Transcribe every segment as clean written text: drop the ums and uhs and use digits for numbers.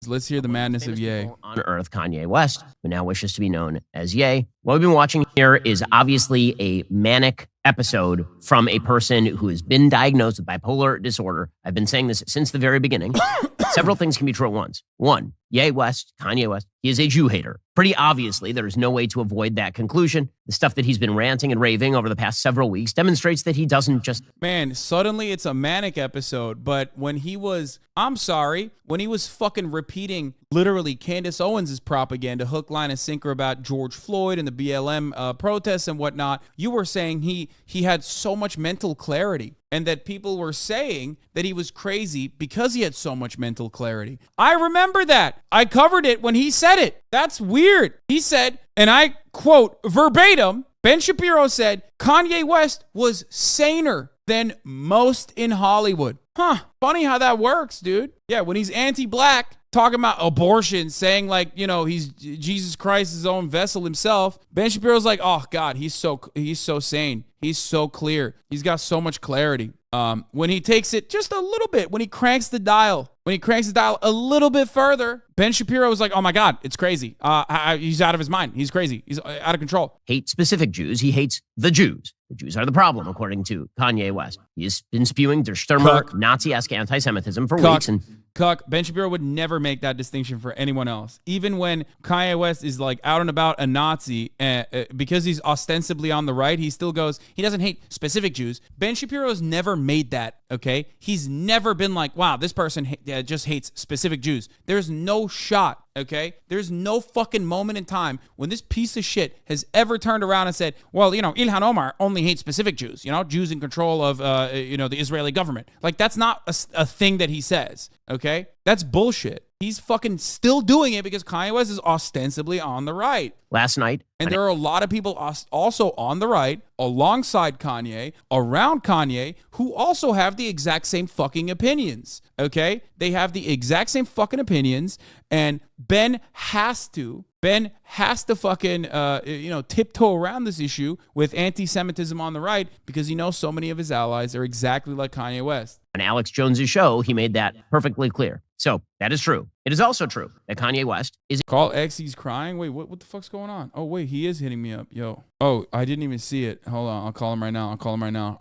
Let's hear the madness of Ye. On Earth, Kanye West, who now wishes to be known as Ye. What we've been watching here is obviously a manic episode from a person who has been diagnosed with bipolar disorder. I've been saying this since the very beginning. Several things can be true at once. One, Ye West, Kanye West, he is a Jew hater. Pretty obviously, there is no way to avoid that conclusion. The stuff that he's been ranting and raving over the past several weeks demonstrates that he doesn't just... Man, suddenly it's a manic episode, but when he was, when he was fucking repeating literally Candace Owens' propaganda, hook, line, and sinker about George Floyd and the BLM protests and whatnot, you were saying he had so much mental clarity, and that people were saying that he was crazy because he had so much mental clarity. I remember that. I covered it when he said it. That's weird. He said, and I quote verbatim, Ben Shapiro said, Kanye West was saner than most in Hollywood. Funny how that works, dude. Yeah, when he's anti-black, talking about abortion, saying like, you know, he's Jesus Christ, his own vessel himself. Ben Shapiro's like, oh God, he's so sane. He's so clear. He's got so much clarity. When he takes it just a little bit, when he cranks the dial a little bit further, Ben Shapiro was like, oh my God, it's crazy. He's out of his mind. He's crazy. He's out of control. Hate specific Jews. He hates the Jews. The Jews are the problem, according to Kanye West. He has been spewing Der Stürmer, Nazi-esque anti-Semitism for weeks. And Ben Shapiro would never make that distinction for anyone else. Even when Kanye West is like out and about a Nazi, because he's ostensibly on the right, he still goes, he doesn't hate specific Jews. Ben Shapiro's never made that, okay? He's never been like, wow, this person just hates specific Jews. There's no shot, okay? There's no fucking moment in time when this piece of shit has ever turned around and said, well, you know, Ilhan Omar only hates specific Jews, you know, Jews in control of, the Israeli government. Like, that's not a thing that he says, okay? That's bullshit. He's fucking still doing it because Kanye West is ostensibly on the right. Last night. And there are a lot of people also on the right, alongside Kanye, around Kanye, who also have the exact same fucking opinions, okay? They have the exact same fucking opinions, and Ben has to fucking, tiptoe around this issue with anti-Semitism on the right because he knows so many of his allies are exactly like Kanye West. On Alex Jones's show, he made that perfectly clear. So that is true. It is also true that Kanye West is... Call X, he's crying? Wait, what the fuck's going on? Oh, wait, he is hitting me up. Yo. Oh, I didn't even see it. Hold on, I'll call him right now.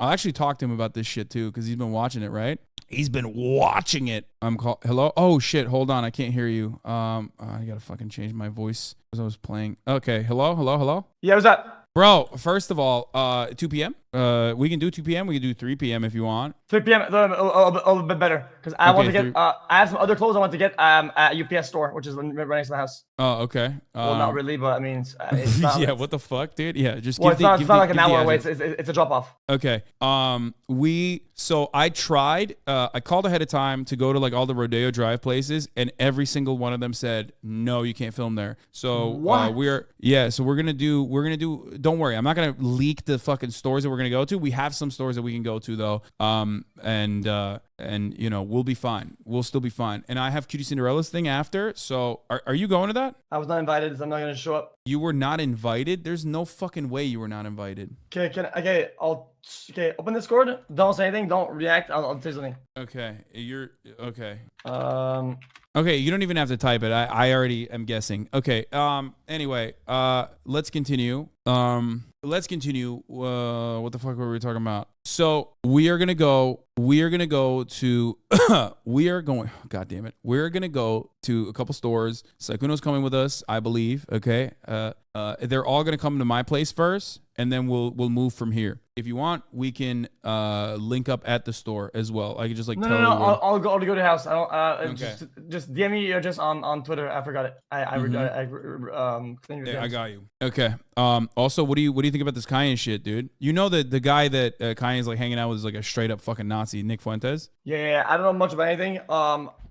I'll actually talk to him about this shit too because he's been watching it, right? He's been watching it. Hello? Oh, shit, hold on. I can't hear you. I gotta fucking change my voice because I was playing. Okay, hello? Yeah, what's up? Bro, first of all, 2 p.m.? We can do 2 p.m. We can do 3 p.m. if you want. 3 p.m. a little bit better because I want to get. I have some other clothes I want to get at UPS store, which is right next to my house. Oh, okay. Well, not really, but I mean, it's not, yeah. What the fuck, dude? Yeah, just. Well, it's not like an hour away. It's a drop off. Okay. So I tried. I called ahead of time to go to like all the Rodeo Drive places, and every single one of them said no, you can't film there. So what? So we're gonna do. Don't worry, I'm not gonna leak the fucking stores that we're gonna go to. We have some stores that we can go to though. And you know, we'll be fine. We'll still be fine. And I have Cutie Cinderella's thing after. So are you going to that? I was not invited, so I'm not gonna show up. You were not invited? There's no fucking way you were not invited. Okay, open Discord. Don't say anything. Don't react. I'll say something. Okay, you're okay. Okay, you don't even have to type it. I already am guessing. Okay. Anyway, let's continue. What the fuck were we talking about? So we're going to go to a couple stores. Saikuno's coming with us, I believe. Okay. They're all going to come to my place first, and then we'll move from here. If you want, we can link up at the store as well. I can just like tell you. No. I'll go to your house. I don't. Okay. Just DM me or just on Twitter. I forgot it. I got you. Okay. Also, what do you think about this Kanye shit, dude? You know that the guy that Kanye's like hanging out with is like a straight up fucking Nazi, Nick Fuentes. Yeah. I don't know much about anything.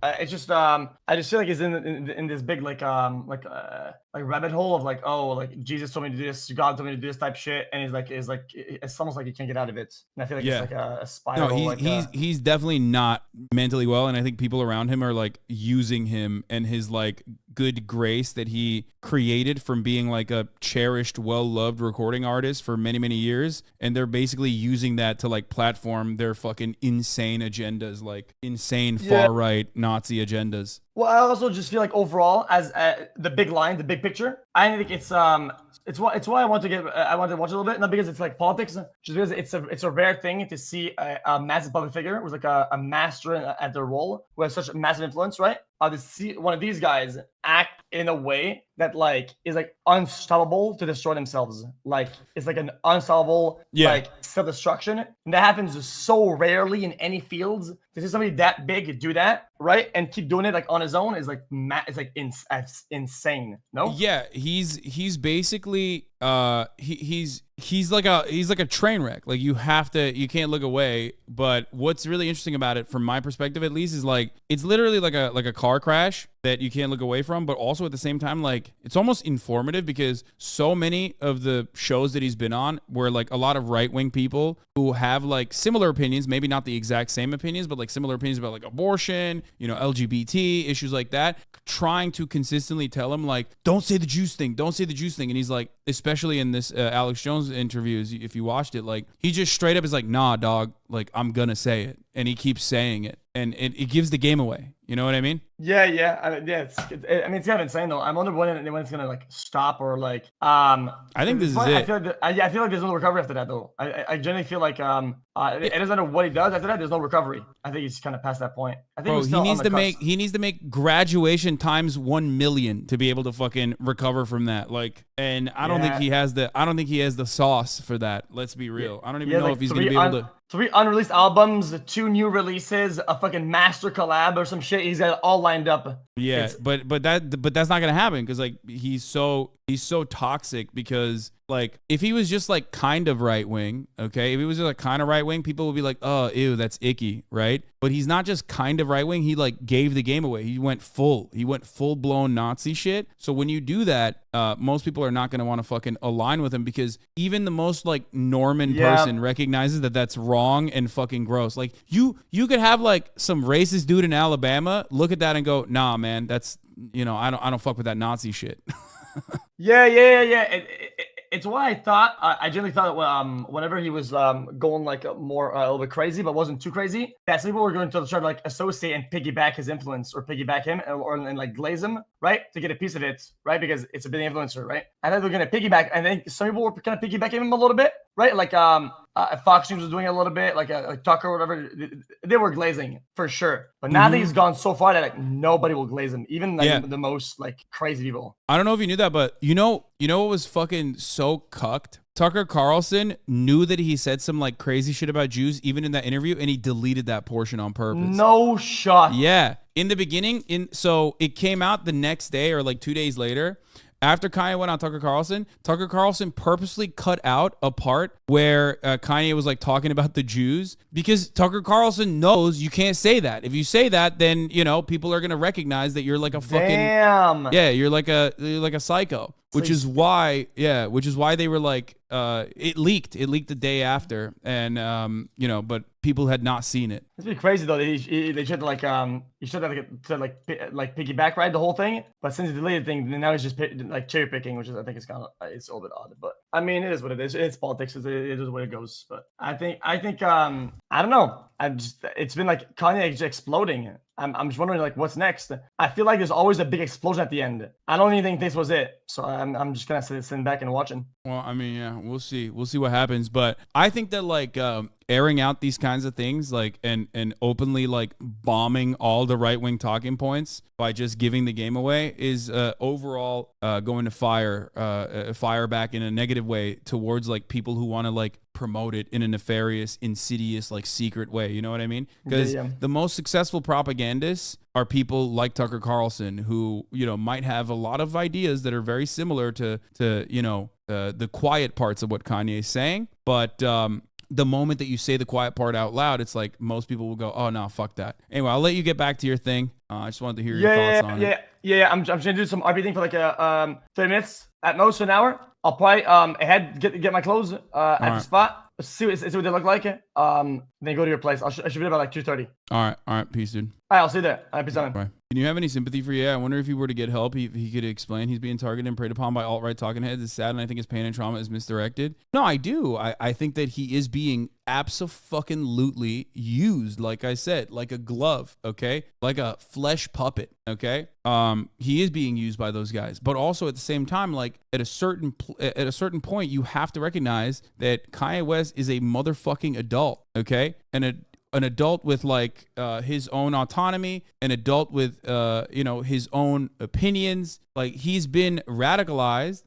It's just I just feel like he's in this big like rabbit hole of like Jesus told me to do this, God told me to do this type shit, and it's almost like he can't get out of it. And I feel like it's like a spiral. No, he's definitely not mentally well, and I think people around him are like using him and his like good grace that he created from being like a cherished, well-loved recording artist for many, many years, and they're basically using that to like platform their fucking insane agendas, like insane far-right Nazi agendas. Well, I also just feel like overall, as the big line, the big picture, I think it's why I want to watch a little bit, not because it's like politics, just because it's a rare thing to see a massive public figure who's like a master at their role, who has such a massive influence, right? To see one of these guys act in a way that like is like unstoppable to destroy themselves. Like it's like an unstoppable like self-destruction. And that happens so rarely in any fields. To see somebody that big do that, right? And keep doing it like on his own is like it's like insane. No? Yeah, he's basically he's like a train wreck. Like you can't look away. But what's really interesting about it, from my perspective at least, is like it's literally like a car crash that you can't look away from, but also at the same time, like it's almost informative, because so many of the shows that he's been on were like a lot of right-wing people who have like similar opinions, maybe not the exact same opinions, but like similar opinions about like abortion, LGBT issues like that, trying to consistently tell him like, don't say the Jews thing, don't say the Jews thing. And he's like, especially in this Alex Jones interview, if you watched it, like he just straight up is like, nah, dog, like I'm gonna say it. And he keeps saying it, and it gives the game away. You know what I mean? Yeah. It's kind of insane though. I'm wondering when it's gonna like stop, or like I think this is it. I feel like there's no recovery after that though. I generally feel like it doesn't matter what he does after that. There's no recovery. I think he's kind of past that point. I think he needs to make graduation times 1 million to be able to fucking recover from that. Like, and I don't think he has the sauce for that. Let's be real. I don't even know if he's gonna be able to. 3 unreleased albums, 2 new releases, a fucking master collab or some shit. He's got it all lined up. Yeah, but that's not gonna happen, because like he's so toxic. Because like if he was just like kind of right wing, okay, if he was just like kind of right wing, people would be like, oh, ew, that's icky, right? But he's not just kind of right wing. He like gave the game away. He went full blown Nazi shit. So when you do that, most people are not gonna want to fucking align with him, because even the most like Norman person recognizes that that's wrong and fucking gross. Like you could have like some racist dude in Alabama look at that and go, nah, man, that's I don't fuck with that Nazi shit. Yeah. It's why I thought I generally thought whenever he was going like a little bit crazy, but wasn't too crazy, that some people were going to try to like associate and piggyback his influence, or piggyback him, and like glaze him, right, to get a piece of it, right, because it's a big influencer, right? I thought they were going to piggyback, and then some people were kind of piggybacking him a little bit, right? Like Fox News was doing it a little bit, like Tucker or whatever. They were glazing for sure, but now that he's gone so far that like nobody will glaze him, even like the most like crazy people. I don't know if you knew that, but you know what was fucking so cucked? Tucker Carlson knew that he said some like crazy shit about Jews even in that interview, and he deleted that portion on purpose. No shot. Yeah, in the beginning, so it came out the next day or like 2 days later. After Kanye went on Tucker Carlson purposely cut out a part where Kanye was like talking about the Jews, because Tucker Carlson knows you can't say that. If you say that, then people are gonna recognize that you're like a fucking you're like a psycho. Which is why they were like, it leaked the day after, and but people had not seen it. It's pretty crazy though. They should piggyback ride the whole thing, but since he deleted the thing, then now he's just like cherry picking, which is I think it's a little bit odd. But I mean, it is what it is. It's politics. It is where it goes. But I think I don't know. It's been like Kanye exploding. I'm just wondering like what's next. I feel like there's always a big explosion at the end. I don't even think this was it. So I'm just gonna sit back and watching. Well, I mean, yeah, we'll see what happens. But I think that like airing out these kinds of things, like and openly like bombing all the right wing talking points by just giving the game away is overall going to fire back in a negative way towards like people who want to like promote it in a nefarious, insidious, like secret way. You know what I mean? Because the most successful propagandists are people like Tucker Carlson, who might have a lot of ideas that are very similar to the quiet parts of what Kanye is saying, but the moment that you say the quiet part out loud, it's like most people will go, oh no, fuck that. Anyway, I'll let you get back to your thing. I just wanted to hear your thoughts on it. Yeah. I'm just gonna do some RP thing for like 30 minutes at most, an hour. I'll probably get my clothes at the spot. See what they look like. Then go to your place. I should be about like 2:30. All right. Peace, dude. All right, I'll see you there. All right, peace out. Bye. Can you have any sympathy for I wonder if he were to get help, he could explain he's being targeted and preyed upon by alt-right talking heads. It's sad, and I think his pain and trauma is misdirected. No, I do. I think that he is being abso-fucking-lutely used, like I said, like a glove, okay? Like a flesh puppet, okay? He is being used by those guys. But also at the same time, like at a certain point, you have to recognize that Kanye West is a motherfucking adult, okay? And an adult with like his own autonomy, an adult with his own opinions. Like he's been radicalized.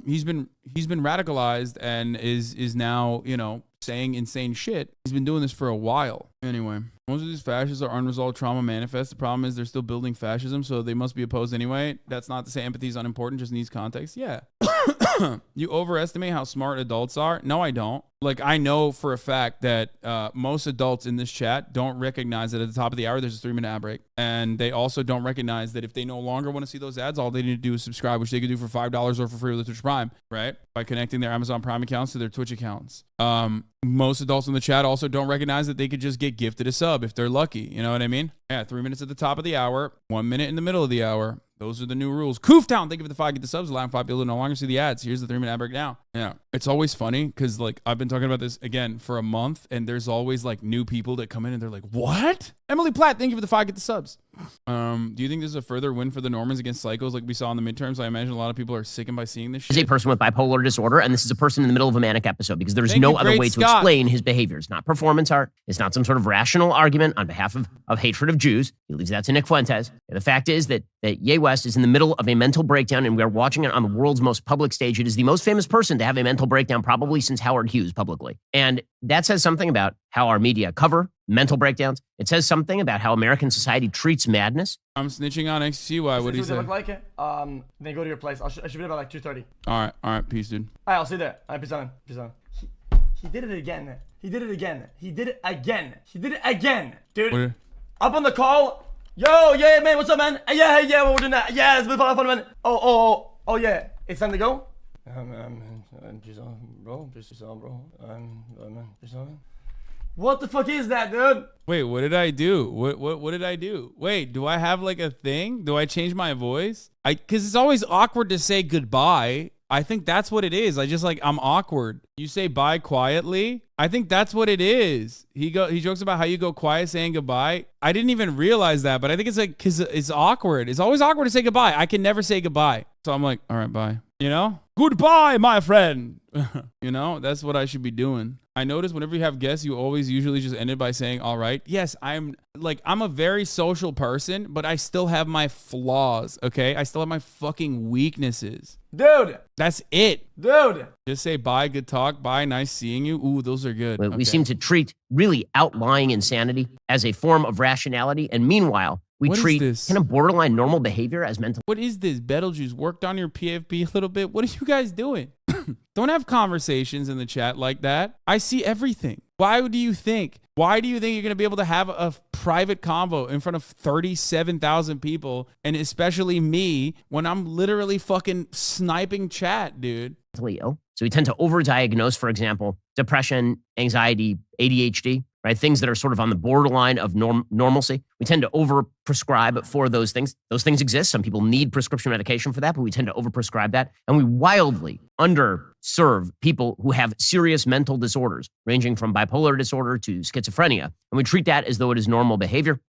He's been radicalized and is now saying insane shit. He's been doing this for a while. Anyway, most of these fascists are unresolved trauma manifests. The problem is they're still building fascism, so they must be opposed anyway. That's not to say empathy is unimportant, just needs context. Yeah. You overestimate how smart adults are? No, I don't. Like, I know for a fact that most adults in this chat don't recognize that at the top of the hour, there's a 3-minute ad break. And they also don't recognize that if they no longer want to see those ads, all they need to do is subscribe, which they could do for $5 or for free with the Twitch Prime, right? By connecting their Amazon Prime accounts to their Twitch accounts. Most adults in the chat also don't recognize that they could just get gifted a sub if they're lucky. You know what I mean? Yeah, 3 minutes at the top of the hour, 1 minute in the middle of the hour. Those are the new rules. Kooftown, thank you for the 5. Get the subs. Allowing 5 people to no longer see the ads. Here's the 3-minute ad break now. Yeah. It's always funny because, like, I've been talking about this, again, for a month, and there's always, like, new people that come in and they're like, what? Emily Platt, thank you for the 5. Get the subs. Do you think this is a further win for the Normans against psychos like we saw in the midterms? I imagine a lot of people are sickened by seeing this shit. This is a person with bipolar disorder, and this is a person in the middle of a manic episode because there's no other way to explain his behavior. It's not performance art. It's not some sort of rational argument on behalf of hatred of Jews. He leaves that to Nick Fuentes. And the fact is that Ye West is in the middle of a mental breakdown, and we are watching it on the world's most public stage. It is the most famous person to have a mental breakdown probably since Howard Hughes publicly. And that says something about how our media cover mental breakdowns. It says something about how American society treats madness. I'm snitching on XCY. What do you say? Look like it. Then go to your place. I should be about like 2:30. All right, peace, dude. All right, I'll see you there. All right, peace on. He did it again. He did it again, dude. Up on the call. Yo, yeah, man, what's up, man? Yeah, we're doing that. Yeah, it's been fun, man. Oh, yeah. It's time to go. Peace on, bro. What the fuck is that, dude? Wait, what did I do? What did I do? Wait, do I have like a thing? Do I change my voice? Because it's always awkward to say goodbye. I think that's what it is. I'm awkward. You say bye quietly. I think that's what it is. He jokes about how you go quiet saying goodbye. I didn't even realize that, but I think it's like because it's awkward. It's always awkward to say goodbye. I can never say goodbye. So I'm like, all right, bye. Goodbye, my friend. That's what I should be doing. I notice whenever you have guests, you always usually just end it by saying, all right. Yes, I'm a very social person, but I still have my flaws, okay? I still have my fucking weaknesses. Dude. That's it. Dude. Just say bye, good talk, bye, nice seeing you. Ooh, those are good. We seem to treat really outlying insanity as a form of rationality, and meanwhile, we treat kind of borderline normal behavior as mental. What is this? Betelgeuse worked on your PFP a little bit. What are you guys doing? Don't have conversations in the chat like that. I see everything. Why do you think you're going to be able to have a private convo in front of 37,000 people, and especially me, when I'm literally fucking sniping chat, dude? Ill. So we tend to overdiagnose, for example, depression, anxiety, ADHD, right? Things that are sort of on the borderline of normalcy. We tend to overprescribe for those things. Those things exist. Some people need prescription medication for that, but we tend to overprescribe that. And we wildly underserve people who have serious mental disorders, ranging from bipolar disorder to schizophrenia. And we treat that as though it is normal behavior.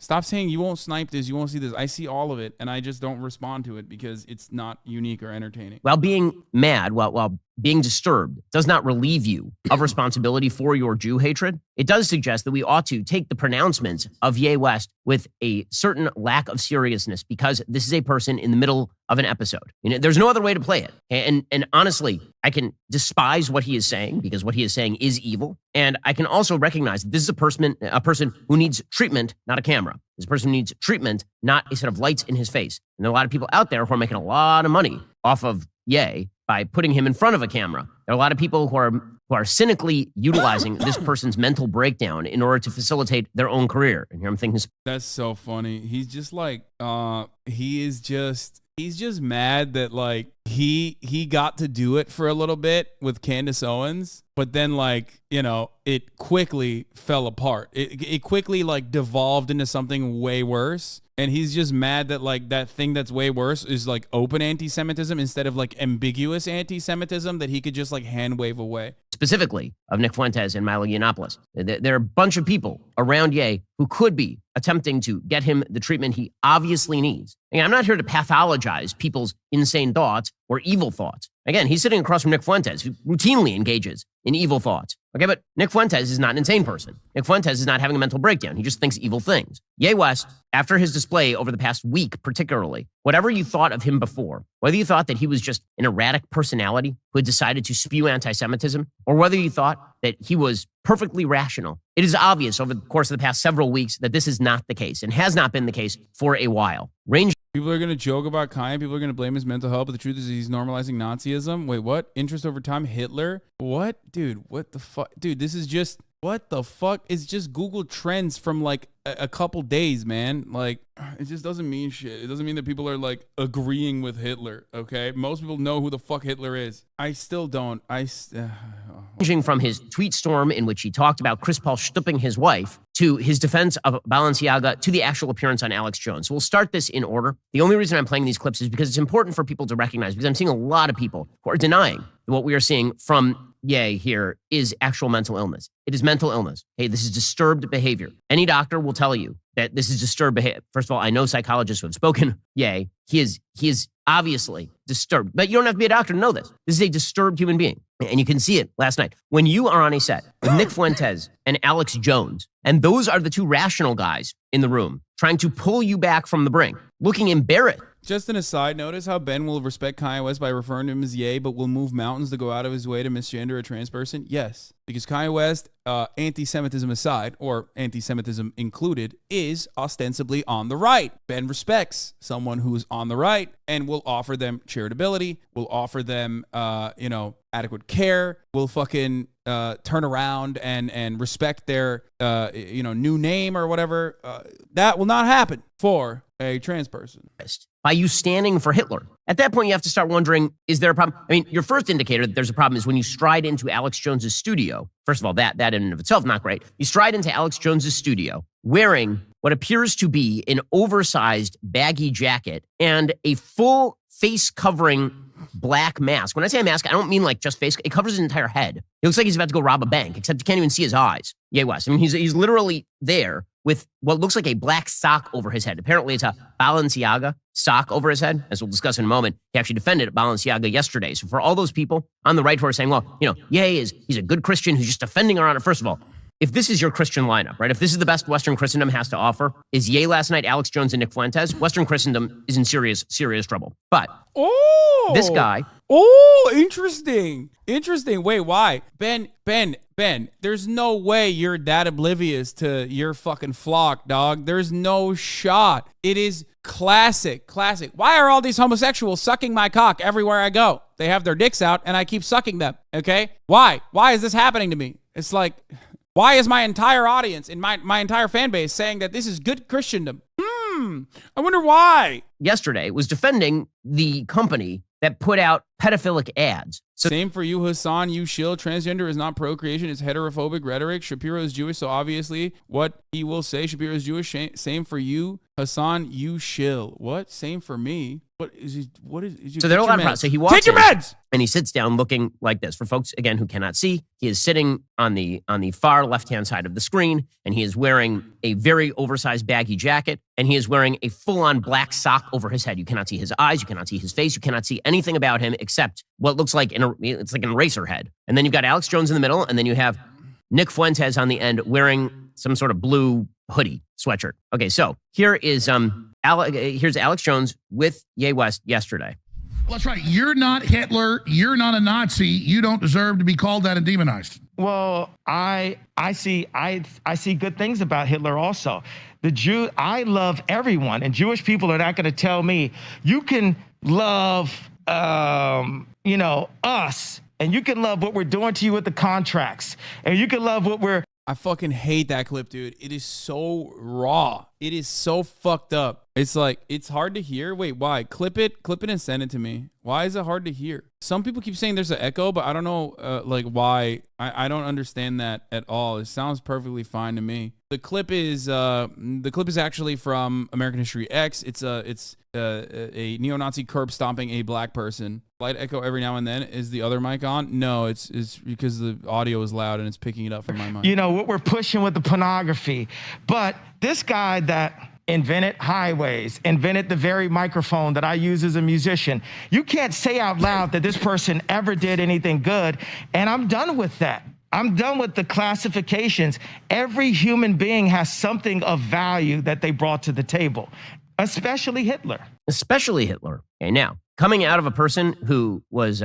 Stop saying you won't snipe this, you won't see this. I see all of it, and I just don't respond to it because it's not unique or entertaining. While being mad, while being disturbed does not relieve you of responsibility for your Jew hatred. It does suggest that we ought to take the pronouncements of Ye West with a certain lack of seriousness because this is a person in the middle of an episode. There's no other way to play it. And honestly, I can despise what he is saying because what he is saying is evil. And I can also recognize that this is a person who needs treatment, not a camera. This person needs treatment, not a set of lights in his face. And there are a lot of people out there who are making a lot of money off of Ye by putting him in front of a camera. There are a lot of people who are cynically utilizing this person's mental breakdown in order to facilitate their own career. And here I'm thinking, that's so funny. He's just like, he's just mad that like he got to do it for a little bit with Candace Owens, but then like, it quickly fell apart. It quickly like devolved into something way worse. And he's just mad that like that thing that's way worse is like open anti-Semitism instead of like ambiguous anti-Semitism that he could just like hand wave away. specifically of Nick Fuentes and Milo Yiannopoulos. There are a bunch of people around Ye who could be attempting to get him the treatment he obviously needs. Again, I'm not here to pathologize people's insane thoughts or evil thoughts. Again, he's sitting across from Nick Fuentes, who routinely engages in evil thoughts. Okay, but Nick Fuentes is not an insane person. Nick Fuentes is not having a mental breakdown. He just thinks evil things. Ye West, after his display over the past week particularly, whatever you thought of him before, whether you thought that he was just an erratic personality who had decided to spew anti-Semitism, or whether you thought that he was perfectly rational, it is obvious over the course of the past several weeks that this is not the case and has not been the case for a while. People are going to joke about Kanye. People are going to blame his mental health, but the truth is he's normalizing Nazism. Wait, what? Interest over time? Hitler? What? Dude, what the fuck? Dude, this is just... What the fuck? It's just Google Trends from like a couple days, man. Like, it just doesn't mean shit. It doesn't mean that people are like agreeing with Hitler, okay? Most people know who the fuck Hitler is. I still don't. Ranging from his tweet storm in which he talked about Chris Paul stooping his wife to his defense of Balenciaga to the actual appearance on Alex Jones. So we'll start this in order. The only reason I'm playing these clips is because it's important for people to recognize, because I'm seeing a lot of people who are denying that what we are seeing from Ye here is actual mental illness. It is mental illness. Hey, this is disturbed behavior. Any doctor will tell you that this is disturbed behavior. First of all, I know psychologists who have spoken. Ye, he is obviously disturbed, but you don't have to be a doctor to know this. This is a disturbed human being. And you can see it last night. When you are on a set with Nick Fuentes and Alex Jones, and those are the two rational guys in the room trying to pull you back from the brink, looking embarrassed. Just an aside, notice how Ben will respect Kanye West by referring to him as Ye, but will move mountains to go out of his way to misgender a trans person? Yes, because Kanye West, anti-Semitism aside, or anti-Semitism included, is ostensibly on the right. Ben respects someone who is on the right and will offer them charitability, will offer them, adequate care, will fucking turn around and respect their, new name or whatever. That will not happen for a trans person. By you standing for Hitler. At that point, you have to start wondering, is there a problem? I mean, your first indicator that there's a problem is when you stride into Alex Jones's studio. First of all, that in and of itself, not great. You stride into Alex Jones's studio wearing what appears to be an oversized baggy jacket and a full face covering black mask. When I say a mask, I don't mean like just face. It covers his entire head. It looks like he's about to go rob a bank, except you can't even see his eyes. Ye West. I mean, he's literally there with what looks like a black sock over his head. Apparently, it's a Balenciaga sock over his head, as we'll discuss in a moment. He actually defended Balenciaga yesterday. So for all those people on the right who are saying, well, he's a good Christian who's just defending her honor. First of all, if this is your Christian lineup, right? If this is the best Western Christendom has to offer, is Ye last night, Alex Jones, and Nick Fuentes, Western Christendom is in serious, serious trouble. But this guy. Oh, interesting. Wait, why? Ben, there's no way you're that oblivious to your fucking flock, dog. There's no shot. It is classic. Why are all these homosexuals sucking my cock everywhere I go? They have their dicks out and I keep sucking them, okay? Why? Why is this happening to me? It's like... Why is my entire audience and my entire fan base saying that this is good Christendom? I wonder why. Yesterday was defending the company that put out pedophilic ads. So same for you, Hasan. You shill. Transgender is not procreation. It's heterophobic rhetoric. Shapiro is Jewish, so obviously what he will say, Shapiro is Jewish. Same for you, Hasan. You shill. What? Same for me. What is he? What is? So there are a lot of problems. So he walks Take your meds, and he sits down looking like this. For folks again who cannot see, he is sitting on the far left-hand side of the screen, and he is wearing a very oversized baggy jacket, and he is wearing a full-on black sock over his head. You cannot see his eyes, you cannot see his face, you cannot see anything about him except what looks like it's like an eraser head. And then you've got Alex Jones in the middle, and then you have Nick Fuentes on the end wearing some sort of blue hoodie sweatshirt. Okay, so here is here's Alex Jones with Ye West yesterday. Well, that's right. You're not Hitler. You're not a Nazi. You don't deserve to be called that and demonized. Well, I see good things about Hitler also. I love everyone, and Jewish people are not going to tell me you can love us, and you can love what we're doing to you with the contracts, and you can love what we're... I fucking hate that clip, dude. It is so raw. It is so fucked up. It's like, it's hard to hear. Wait, why? Clip it and send it to me. Why is it hard to hear? Some people keep saying there's an echo, but I don't know like why. I don't understand that at all. It sounds perfectly fine to me. The clip is actually from American History X. It's a neo-Nazi curb stomping a black person. Slight echo every now and then. Is the other mic on? No, it's because the audio is loud and it's picking it up from my mic. You know, what we're pushing with the pornography. But this guy that invented highways, invented the very microphone that I use as a musician, you can't say out loud that this person ever did anything good. And I'm done with that. I'm done with the classifications. Every human being has something of value that they brought to the table, especially Hitler. Especially Hitler. Okay, now, coming out of a person who was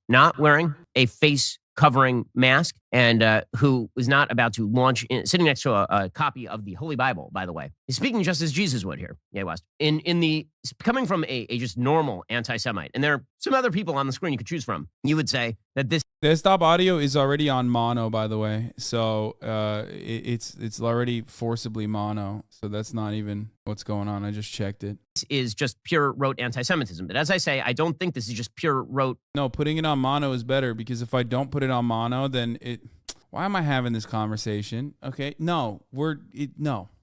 not wearing a face covering mask and who was not about to launch, sitting next to a copy of the Holy Bible, by the way. He's speaking just as Jesus would here, Ye West. Coming from a just normal anti-Semite, and there are some other people on the screen you could choose from, you would say that this desktop audio is already on mono, by the way. So it's already forcibly mono. So that's not even what's going on. I just checked it. is just pure rote anti-Semitism. But as I say, I don't think this is just pure rote. No, putting it on mono is better, because if I don't put it on mono, then it... Why am I having this conversation? Okay, no.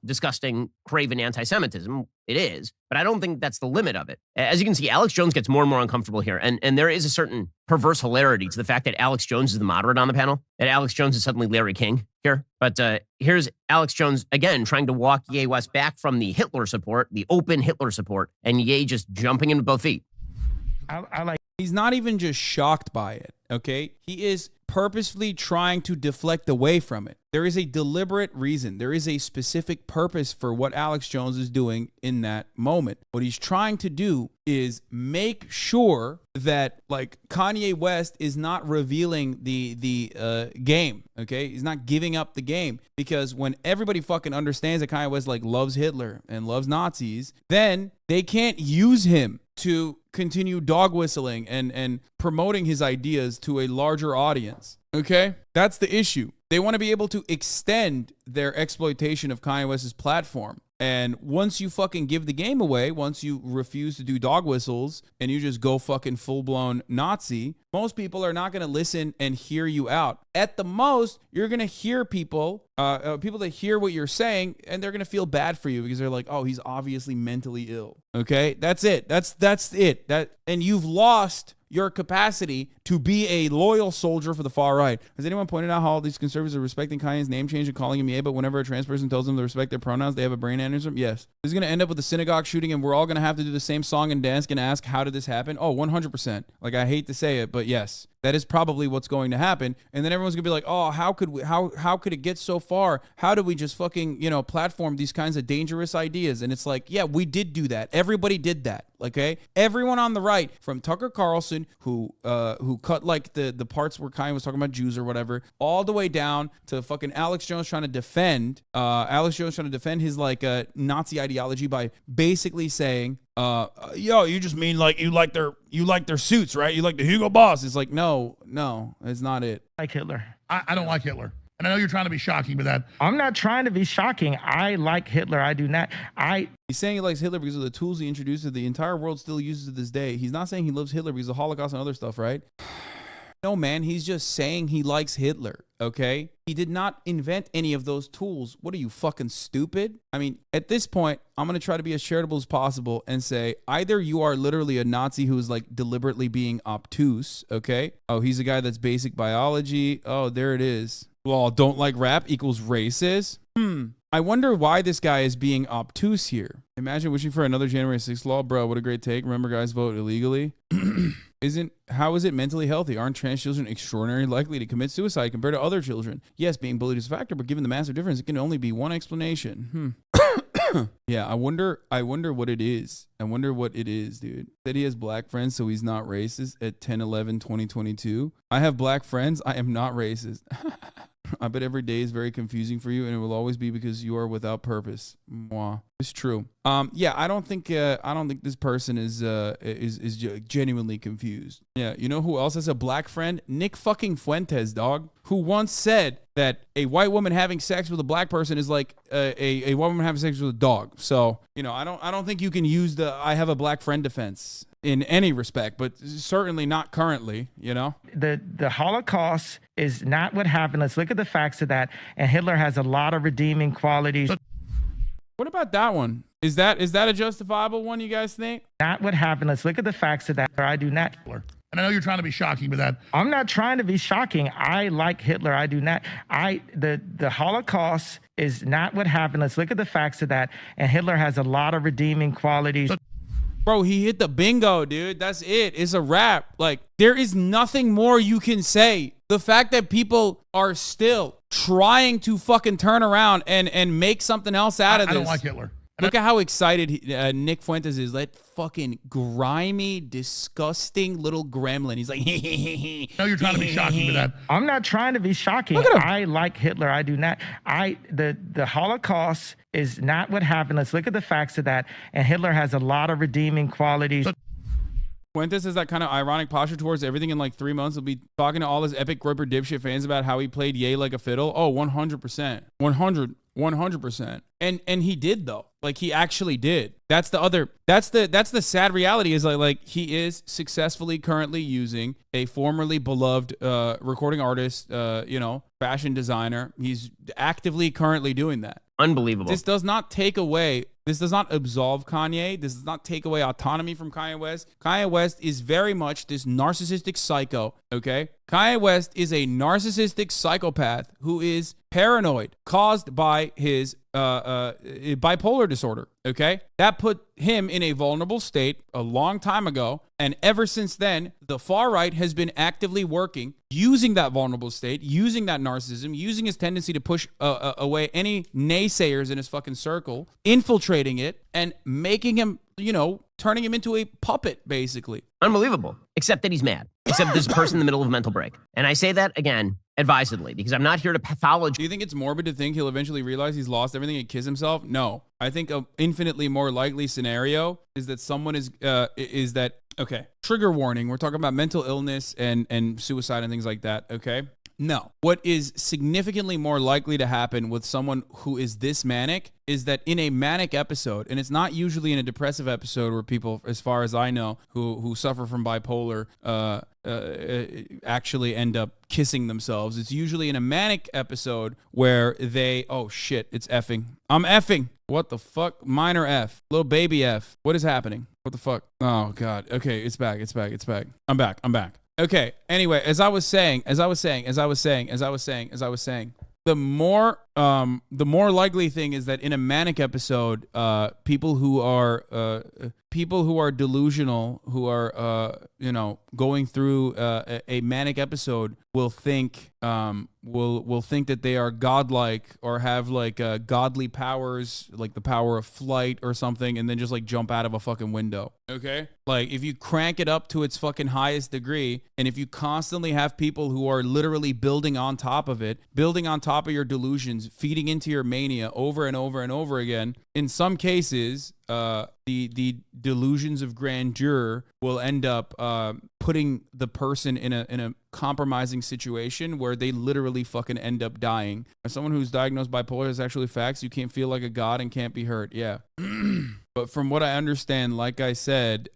Disgusting, craven anti-Semitism. It is, but I don't think that's the limit of it. As you can see, Alex Jones gets more and more uncomfortable here, and there is a certain perverse hilarity to the fact that Alex Jones is the moderate on the panel, that Alex Jones is suddenly Larry King here. But here's Alex Jones, again, trying to walk Ye West back from the Hitler support, the open Hitler support, and Ye just jumping in with both feet. I like. He's not even just shocked by it, okay? He is purposefully trying to deflect away from it. There is a deliberate reason. There is a specific purpose for what Alex Jones is doing in that moment. What he's trying to do is make sure that, like, Kanye West is not revealing the game, okay? He's not giving up the game, because when everybody fucking understands that Kanye West, like, loves Hitler and loves Nazis, then they can't use him to continue dog whistling and promoting his ideas to a larger audience. Okay? That's the issue. They want to be able to extend their exploitation of Kanye West's platform. And once you fucking give the game away, once you refuse to do dog whistles and you just go fucking full-blown Nazi, most people are not going to listen and hear you out. At the most, you're going to hear people that hear what you're saying, and they're going to feel bad for you because they're like, oh, he's obviously mentally ill. Okay? That's it. That's it. And you've lost your capacity to be a loyal soldier for the far right. Has anyone pointed out how all these conservatives are respecting Kanye's name change and calling him Ye, but whenever a trans person tells them to respect their pronouns, they have a brain aneurysm? Yes. This is going to end up with a synagogue shooting, and we're all going to have to do the same song and dance and ask, how did this happen? Oh, 100%. Like, I hate to say it, but yes. That is probably what's going to happen. And then everyone's gonna be like, oh, how could it get so far? How do we just fucking, platform these kinds of dangerous ideas? And it's like, yeah, we did do that. Everybody did that. Okay? Everyone on the right, from Tucker Carlson, who cut like the parts where Kanye was talking about Jews or whatever, all the way down to fucking Alex Jones trying to defend his like Nazi ideology by basically saying, you just mean like you like their suits, right? You like the Hugo Boss. It's like, no, it's not it. Like Hitler. I don't like Hitler. And I know you're trying to be shocking with that. I'm not trying to be shocking. I like Hitler. I do not. He's saying he likes Hitler because of the tools he introduced that the entire world still uses to this day. He's not saying he loves Hitler because of the Holocaust and other stuff, right? No, man, he's just saying he likes Hitler, okay? He did not invent any of those tools. What are you, fucking stupid? I mean, at this point, I'm going to try to be as charitable as possible and say, either you are literally a Nazi who is like deliberately being obtuse, okay? Oh, he's a guy that's basic biology. Oh, there it is. Well, don't like rap equals racist? I wonder why this guy is being obtuse here. Imagine wishing for another January 6th law. Bro, what a great take. Remember, guys vote illegally? How is it mentally healthy? Aren't trans children extraordinarily likely to commit suicide compared to other children? Yes, being bullied is a factor, but given the massive difference, it can only be one explanation. Yeah, I wonder what it is. I wonder what it is, dude. That he has black friends, so he's not racist at 10/11/2022. I have black friends. I am not racist. I bet every day is very confusing for you, and it will always be because you are without purpose. Mwah. It's true. Yeah, I don't think this person is genuinely confused. Yeah, you know who else has a black friend? Nick fucking Fuentes, dog, who once said that a white woman having sex with a black person is like a white woman having sex with a dog. So, you know, I don't think you can use the I have a black friend defense in any respect, but certainly not currently, you know? The Holocaust is not what happened. Let's look at the facts of that. And Hitler has a lot of redeeming qualities. What about that one? Is that a justifiable one, you guys think? Not what happened. Let's look at the facts of that. I do not. And I know you're trying to be shocking with that. I'm not trying to be shocking. I like Hitler. I do not. The Holocaust is not what happened. Let's look at the facts of that. And Hitler has a lot of redeeming qualities. Bro, he hit the bingo, dude. That's it. It's a wrap. Like, there is nothing more you can say. The fact that people are still trying to fucking turn around and make something else out of this. I don't like Hitler. Look at how excited Nick Fuentes is. That fucking grimy, disgusting little gremlin. He's like, No, you're trying to be shocking with that. I'm not trying to be shocking. Look at him. I like Hitler. I do not. The Holocaust is not what happened. Let's look at the facts of that. And Hitler has a lot of redeeming qualities. Fuentes has that kind of ironic posture towards everything. In like 3 months, he'll be talking to all his epic Groiper dipshit fans about how he played Ye like a fiddle. Oh, 100%. 100%. And he did, though. Like, he actually did. That's the sad reality is like he is successfully currently using a formerly beloved recording artist, fashion designer. He's actively currently doing that. Unbelievable. This does not absolve Kanye. This does not take away autonomy from Kanye West. Kanye West is very much this narcissistic psycho, okay? Kanye West is a narcissistic psychopath who is paranoid, caused by his bipolar disorder, okay? That put him in a vulnerable state a long time ago, and ever since then, the far right has been actively working, using that vulnerable state, using that narcissism, using his tendency to push away any naysayers in his fucking circle, infiltrating it, and making him, turning him into a puppet, basically. Unbelievable. Except that he's mad. Except this person in the middle of a mental break. And I say that, again, advisedly, because I'm not here to pathologize. Do you think it's morbid to think he'll eventually realize he's lost everything and kiss himself? No. I think an infinitely more likely scenario is that someone okay, trigger warning. We're talking about mental illness and suicide and things like that, okay? No. What is significantly more likely to happen with someone who is this manic is that in a manic episode, and it's not usually in a depressive episode where people, as far as I know, who suffer from bipolar actually end up kissing themselves. It's usually in a manic episode where oh shit, it's effing. I'm effing. What the fuck? Minor F. Little baby F. What is happening? What the fuck? Oh God. Okay, it's back. I'm back. Okay. Anyway, as I was saying, the more likely thing is that in a manic episode, people who are delusional, who are going through a manic episode will think that they are godlike or have like godly powers, like the power of flight or something, and then just like jump out of a fucking window. Okay? Like, if you crank it up to its fucking highest degree, and if you constantly have people who are literally building on top of your delusions, feeding into your mania over and over and over again, in some cases, the delusions of grandeur will end up putting the person in a compromising situation where they literally fucking end up dying. As someone who's diagnosed bipolar, is actually facts. You can't feel like a god and can't be hurt. Yeah. But from what I understand, like I said,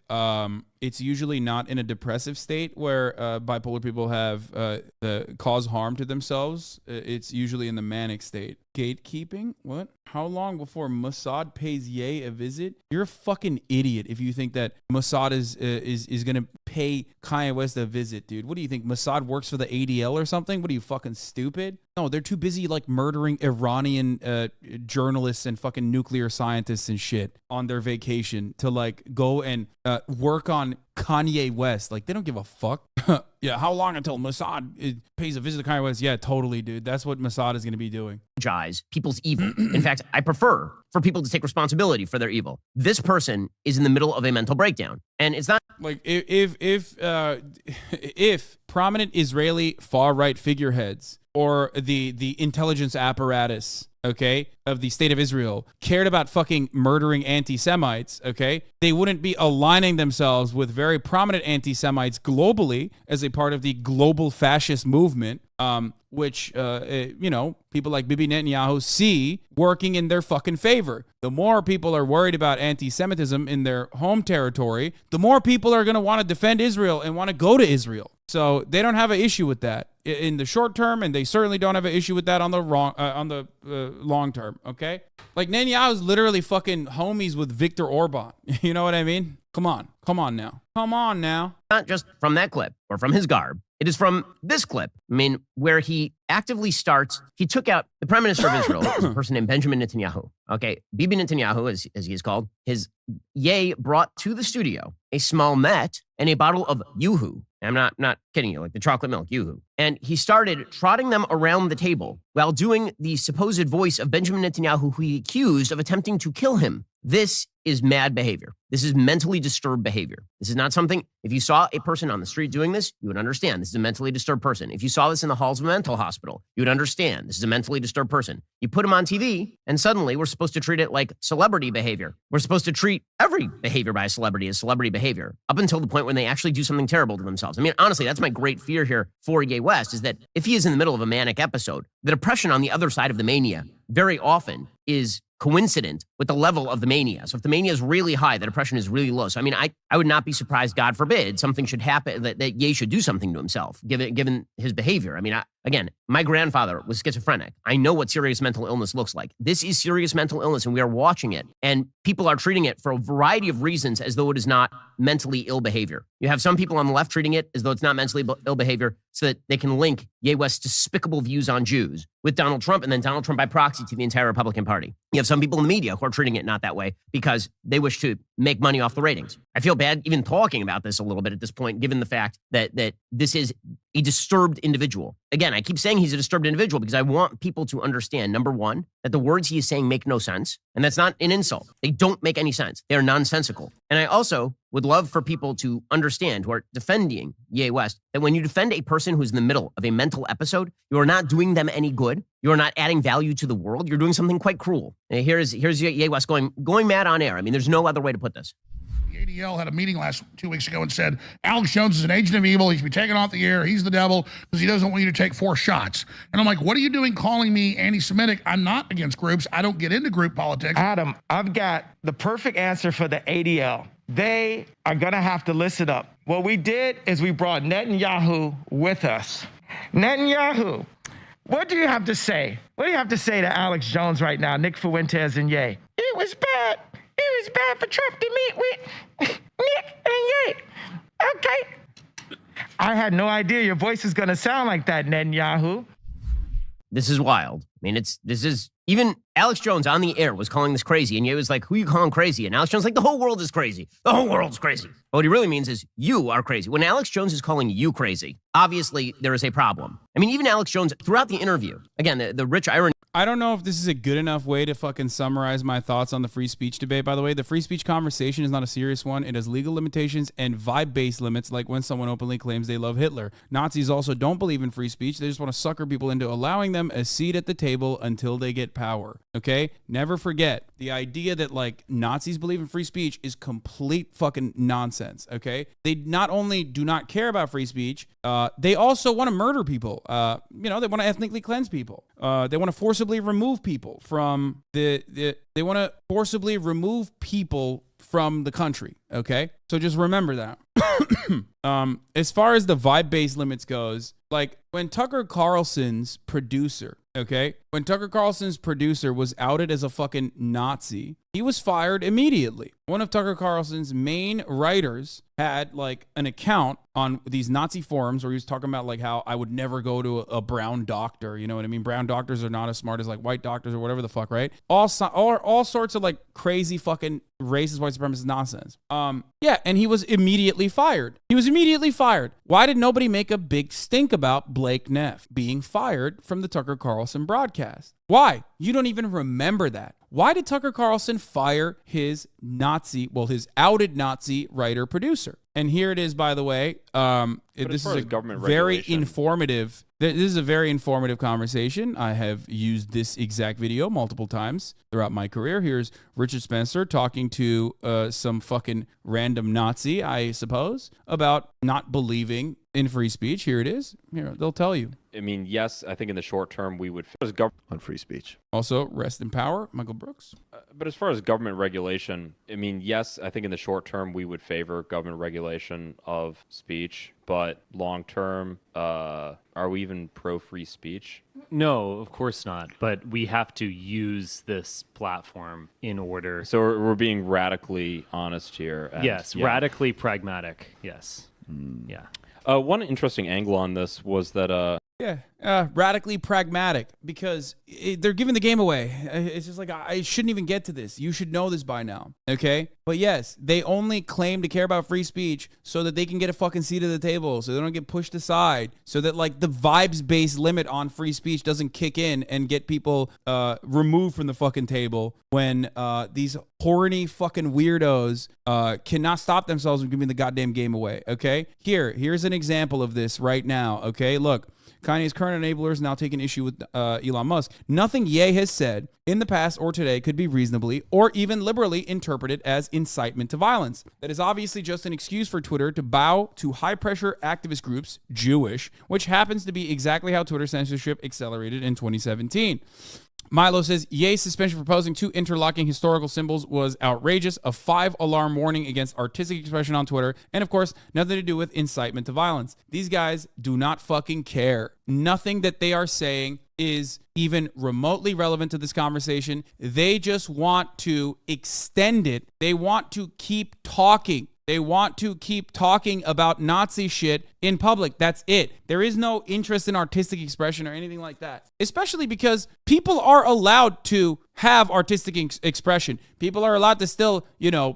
it's usually not in a depressive state where bipolar people have cause harm to themselves. It's usually in the manic state. Gatekeeping? What? How long before Mossad pays Ye a visit? You're a fucking idiot if you think that Mossad is gonna pay Kanye West a visit, dude. What do you think? Mossad works for the ADL or something? What are you, fucking stupid? No, they're too busy like murdering Iranian journalists and fucking nuclear scientists and shit on their vacation to like go and work on Kanye West. Like, they don't give a fuck. Yeah, how long until Mossad pays a visit to Kanye West? Yeah, totally, dude. That's what Mossad is going to be doing. People's evil. In fact, I prefer for people to take responsibility for their evil. This person is in the middle of a mental breakdown, and it's not like if prominent Israeli far right figureheads or the intelligence apparatus, okay, of the state of Israel cared about fucking murdering anti-Semites, okay, they wouldn't be aligning themselves with very prominent anti-Semites globally as a part of the global fascist movement, which, people like Bibi Netanyahu see working in their fucking favor. The more people are worried about anti-Semitism in their home territory, the more people are going to want to defend Israel and want to go to Israel. So they don't have an issue with that in the short term, and they certainly don't have an issue with that on the long term. Okay, like Netanyahu's literally fucking homies with Viktor Orban. You know what I mean? Come on now. Not just from that clip or from his garb. It is from this clip. I mean, where he actively starts. He took out the prime minister of Israel, is a person named Benjamin Netanyahu. Okay, Bibi Netanyahu, as he is called. His Ye brought to the studio a small Met and a bottle of Yoo-hoo. I'm not kidding you, like the chocolate milk, Yoo-hoo. And he started trotting them around the table while doing the supposed voice of Benjamin Netanyahu, who he accused of attempting to kill him. This is mad behavior. This is mentally disturbed behavior. This is not something, if you saw a person on the street doing this, you would understand this is a mentally disturbed person. If you saw this in the halls of a mental hospital, you would understand this is a mentally disturbed person. You put him on TV, and suddenly we're supposed to treat it like celebrity behavior. We're supposed to treat every behavior by a celebrity as celebrity behavior, up until the point when they actually do something terrible to themselves. I mean, honestly, that's my great fear here for Ye West, is that if he is in the middle of a manic episode, the depression on the other side of the mania very often is coincident with the level of the mania. So if the mania is really high, the depression is really low. So I mean, I would not be surprised, God forbid, something should happen, that Ye should do something to himself, given his behavior. I mean, again, my grandfather was schizophrenic. I know what serious mental illness looks like. This is serious mental illness, and we are watching it. And people are treating it for a variety of reasons as though it is not mentally ill behavior. You have some people on the left treating it as though it's not mentally ill behavior so that they can link Ye West's despicable views on Jews with Donald Trump, and then Donald Trump by proxy to the entire Republican Party. You have some people in the media who are treating it not that way because they wish to make money off the ratings. I feel bad even talking about this a little bit at this point, given the fact that this is a disturbed individual. Again, I keep saying he's a disturbed individual because I want people to understand, number one, that the words he is saying make no sense. And that's not an insult. They don't make any sense. They are nonsensical. And I also would love for people to understand, who are defending Ye West, that when you defend a person who's in the middle of a mental episode, you are not doing them any good. You are not adding value to the world. You're doing something quite cruel. And here's Ye West going mad on air. I mean, there's no other way to put this. The ADL had a meeting 2 weeks ago and said, Alex Jones is an agent of evil. He should be taken off the air. He's the devil because he doesn't want you to take 4 shots. And I'm like, what are you doing calling me anti-Semitic? I'm not against groups. I don't get into group politics. Adam, I've got the perfect answer for the ADL. They are going to have to listen up. What we did is we brought Netanyahu with us. Netanyahu, what do you have to say? What do you have to say to Alex Jones right now, Nick Fuentes and Ye? It was bad. It was bad for Trump to meet with Nick and Ye. Okay. I had no idea your voice is going to sound like that, Netanyahu. This is wild. I mean, even Alex Jones on the air was calling this crazy, and Ye was like, who are you calling crazy? And Alex Jones like, the whole world is crazy. The whole world's crazy. But what he really means is you are crazy. When Alex Jones is calling you crazy, obviously there is a problem. I mean, even Alex Jones, throughout the interview, again, the rich irony. I don't know if this is a good enough way to fucking summarize my thoughts on the free speech debate. By the way, the free speech conversation is not a serious one. It has legal limitations and vibe-based limits, like when someone openly claims they love Hitler. Nazis also don't believe in free speech. They just want to sucker people into allowing them a seat at the table until they get power. Okay? Never forget, the idea that like Nazis believe in free speech is complete fucking nonsense. Okay? They not only do not care about free speech, they also want to murder people. They want to ethnically cleanse people. They want to forcibly remove people from they want to forcibly remove people from the country. Okay, so just remember that. As far as the vibe-based limits goes, like when Tucker Carlson's producer was outed as a fucking Nazi, he was fired immediately. One of Tucker Carlson's main writers had like an account on these Nazi forums where he was talking about like how I would never go to a brown doctor. You know what I mean? Brown doctors are not as smart as like white doctors or whatever the fuck, right? All sorts of like crazy fucking racist white supremacist nonsense. And he was immediately fired. Why did nobody make a big stink about Blake Neff being fired from the Tucker Carlson broadcast? Why? You don't even remember that. why did Tucker Carlson fire his outed Nazi writer-producer? And here it is, by the way. This is a government very regulation. informative. This is a very informative conversation. I have used this exact video multiple times throughout my career. Here's Richard Spencer talking to some fucking random Nazi, I suppose, about not believing in free speech. Here it is. Here, they'll tell you. I mean, yes, I think in the short term we would on free speech. Also, rest in power, Michael Brooks. but as far as government regulation, I mean, yes, I think in the short term we would favor government regulation of speech, but long term, are we even pro free speech? No, of course not. But we have to use this platform in order. So we're being radically honest here. And, Yes, yeah. radically pragmatic. Yes. Yeah. One interesting angle on this was that Radically pragmatic, because they're giving the game away. It's just like, I shouldn't even get to this. You should know this by now, okay? But yes, they only claim to care about free speech so that they can get a fucking seat at the table, so they don't get pushed aside, so that like the vibes-based limit on free speech doesn't kick in and get people removed from the fucking table when these horny fucking weirdos cannot stop themselves from giving the goddamn game away, okay? Here's an example of this right now, okay? Look. Kanye's current enablers now taking issue with Elon Musk. Nothing Ye has said in the past or today could be reasonably or even liberally interpreted as incitement to violence. That is obviously just an excuse for Twitter to bow to high-pressure activist groups, Jewish, which happens to be exactly how Twitter censorship accelerated in 2017. Milo says, Ye's suspension for posing 2 interlocking historical symbols was outrageous, a 5-alarm warning against artistic expression on Twitter, and of course, nothing to do with incitement to violence. These guys do not fucking care. Nothing that they are saying is even remotely relevant to this conversation. They just want to extend it. They want to keep talking. They want to keep talking about Nazi shit in public. That's it. There is no interest in artistic expression or anything like that. Especially because people are allowed to have artistic expression. People are allowed to still,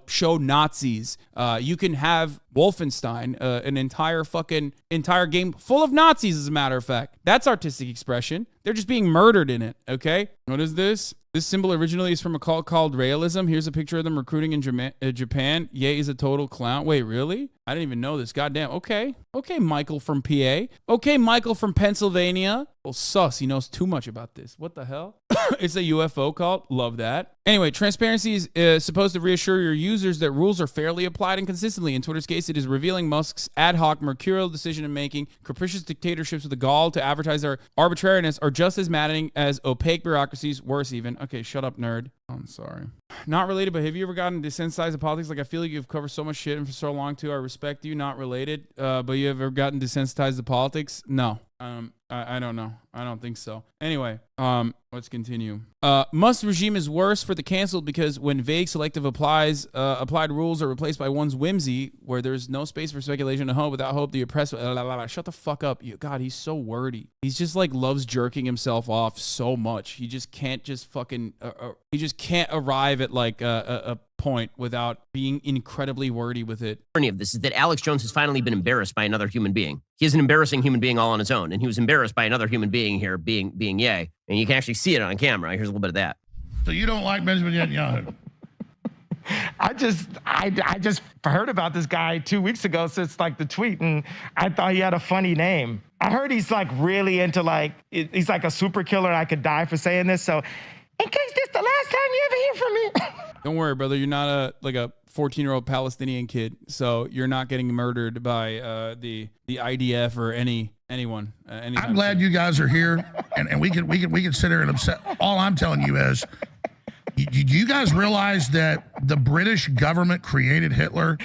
show Nazis. You can have Wolfenstein, an entire game full of Nazis, as a matter of fact. That's artistic expression. They're just being murdered in it, okay? What is this? This symbol originally is from a cult called Realism. Here's a picture of them recruiting in Japan. Ye is a total clown. Wait, really? I didn't even know this. Goddamn. Okay, Michael from PA. Okay, Michael from Pennsylvania. Well, sus. He knows too much about this. What the hell? It's a UFO cult. Love that. Anyway, transparency is supposed to reassure your users that rules are fairly applied and consistently. In Twitter's case, it is revealing Musk's ad hoc, mercurial decision-making, capricious dictatorships with the gall to advertise their arbitrariness are just as maddening as opaque bureaucracies, worse even. Okay, shut up, nerd. Oh, I'm sorry. Not related, but have you ever gotten desensitized to politics? Like, I feel like you've covered so much shit and for so long, too. I respect you. Not related, but you ever gotten desensitized to politics? No. I don't know. I don't think so. Anyway, let's continue. Musk's regime is worse for the canceled because when vague selective applied rules are replaced by one's whimsy, where there's no space for speculation and hope, without hope, the oppressed... Shut the fuck up. God, he's so wordy. He's just like loves jerking himself off so much. He just can't just fucking... he just can't arrive at like a point without being incredibly wordy with it. The irony of this is that Alex Jones has finally been embarrassed by another human being. He is an embarrassing human being all on his own, and he was embarrassed by another human being here, being Ye, and you can actually see it on camera. Here's a little bit of that. So you don't like Benjamin Netanyahu? I just heard about this guy 2 weeks ago since like the tweet, and I thought he had a funny name. I heard he's like really into he's like a super killer. I could die for saying this. So in case this the last time you ever hear from me. Don't worry, brother. You're not a 14-year-old Palestinian kid, so you're not getting murdered by the IDF or anyone. I'm glad you guys are here, and we can sit here and upset. All I'm telling you is, do you guys realize that the British government created Hitler,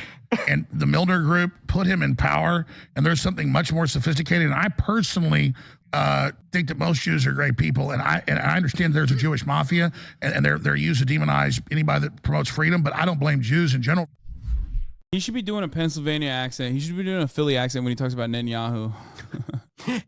and the Milner Group put him in power, and there's something much more sophisticated. And I personally think that most Jews are great people, and I understand there's a Jewish mafia, and they're used to demonize anybody that promotes freedom, but I don't blame Jews in general. He should be doing a Pennsylvania accent. He should be doing a Philly accent when he talks about Netanyahu.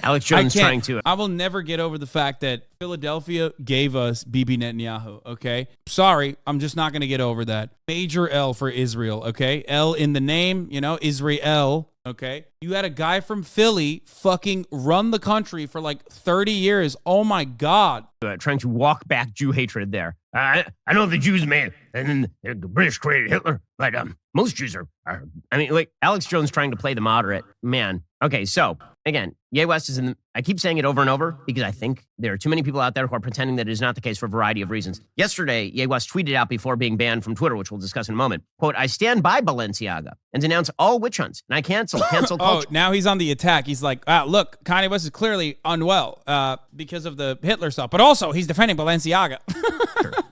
Alex Jones trying to. I will never get over the fact that Philadelphia gave us Bibi Netanyahu, okay? Sorry, I'm just not going to get over that. Major L for Israel, okay? L in the name, Israel, okay? You had a guy from Philly fucking run the country for like 30 years. Oh my God. Trying to walk back Jew hatred there. I know the Jews made, and then the British created Hitler, but most Jews are, I mean, like Alex Jones trying to play the moderate man. Okay, so again, Ye West is in the, I keep saying it over and over because I think there are too many people out there who are pretending that it is not the case for a variety of reasons. Yesterday, Ye West tweeted out before being banned from Twitter, which we'll discuss in a moment, quote, I stand by Balenciaga and denounce all witch hunts, and I cancel culture. Oh, now he's on the attack. He's like, look, Kanye West is clearly unwell because of the Hitler stuff, but also he's defending Balenciaga.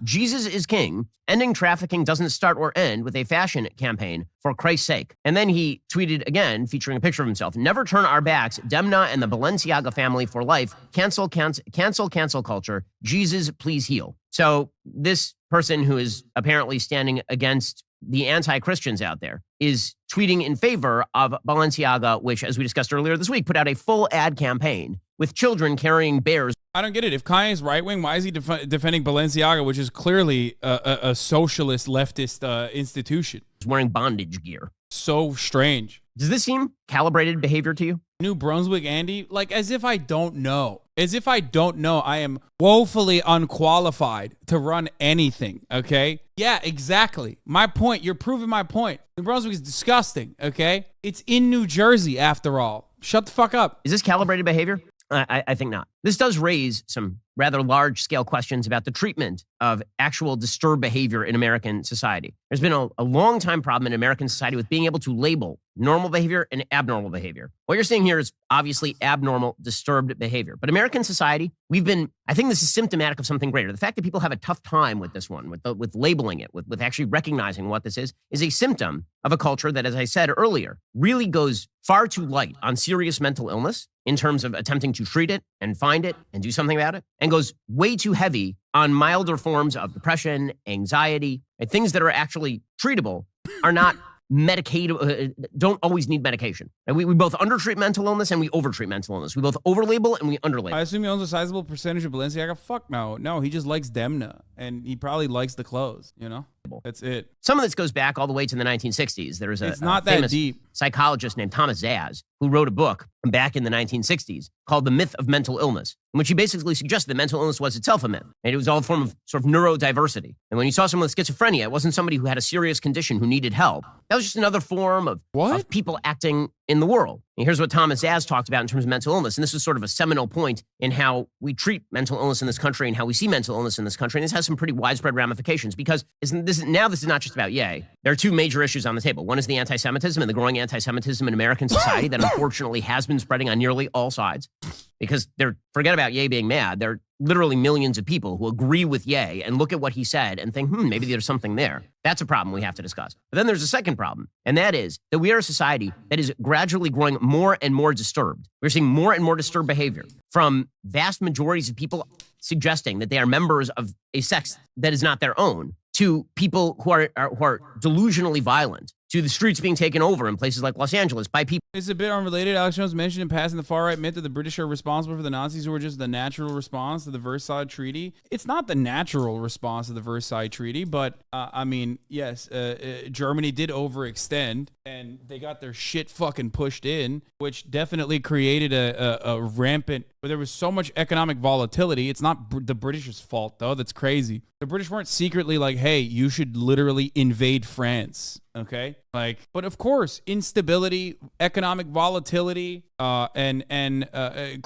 Jesus is king. Ending trafficking doesn't start or end with a fashion campaign, for Christ's sake. And then he tweeted again, featuring a picture of himself, never turn our backs, Demna and the Balenciaga family for life. Cancel culture. Jesus, please heal. So this person who is apparently standing against the anti-Christians out there is tweeting in favor of Balenciaga, which, as we discussed earlier this week, put out a full ad campaign with children carrying bears. I don't get it. If Kanye's right-wing, why is he defending Balenciaga, which is clearly a socialist leftist institution? Wearing bondage gear. So strange. Does this seem calibrated behavior to you? New Brunswick Andy, like as if I don't know. As if I don't know I am woefully unqualified to run anything, okay? Yeah, exactly. My point. You're proving my point. New Brunswick is disgusting, okay? It's in New Jersey, after all. Shut the fuck up. Is this calibrated behavior? I think not. This does raise some rather large-scale questions about the treatment of actual disturbed behavior in American society. There's been a long-time problem in American society with being able to label normal behavior and abnormal behavior. What you're seeing here is obviously abnormal, disturbed behavior. But American society, I think this is symptomatic of something greater. The fact that people have a tough time with this one, with labeling it, with actually recognizing what this is a symptom of a culture that, as I said earlier, really goes far too light on serious mental illness in terms of attempting to treat it and find it and do something about it, and goes way too heavy on milder forms of depression, anxiety, and things that are actually treatable are not medicated, don't always need medication. And we both undertreat mental illness and we overtreat mental illness. We both overlabel and we underlabel. I assume he owns a sizable percentage of Balenciaga. Fuck no. No, he just likes Demna and he probably likes the clothes, you know? That's it. Some of this goes back all the way to the 1960s. There was it's not that famous deep psychologist named Thomas Zaz who wrote a book back in the 1960s called The Myth of Mental Illness, in which he basically suggested that mental illness was itself a myth. And it was all a form of sort of neurodiversity. And when you saw someone with schizophrenia, it wasn't somebody who had a serious condition who needed help. That was just another form of people acting in the world. And here's what Thomas Zaz talked about in terms of mental illness. And this is sort of a seminal point in how we treat mental illness in this country and how we see mental illness in this country. And this has some pretty widespread ramifications because this is not just about Ye. There are two major issues on the table. One is the anti-Semitism and the growing anti-Semitism in American society that unfortunately has been spreading on nearly all sides. Because forget about Ye being mad. There are literally millions of people who agree with Ye and look at what he said and think, maybe there's something there. That's a problem we have to discuss. But then there's a second problem, and that is that we are a society that is gradually growing more and more disturbed. We're seeing more and more disturbed behavior from vast majorities of people suggesting that they are members of a sex that is not their own, to people who are delusionally violent, to the streets being taken over in places like Los Angeles by people. It's a bit unrelated. Alex Jones mentioned in passing the far-right myth that the British are responsible for the Nazis who were just the natural response to the Versailles Treaty. It's not the natural response to the Versailles Treaty, but I mean, yes, Germany did overextend and they got their shit fucking pushed in, which definitely created a rampant, but there was so much economic volatility. It's not the British's fault, though. That's crazy. The British weren't secretly like, hey, you should literally invade France. Okay, but of course, instability, economic volatility, and a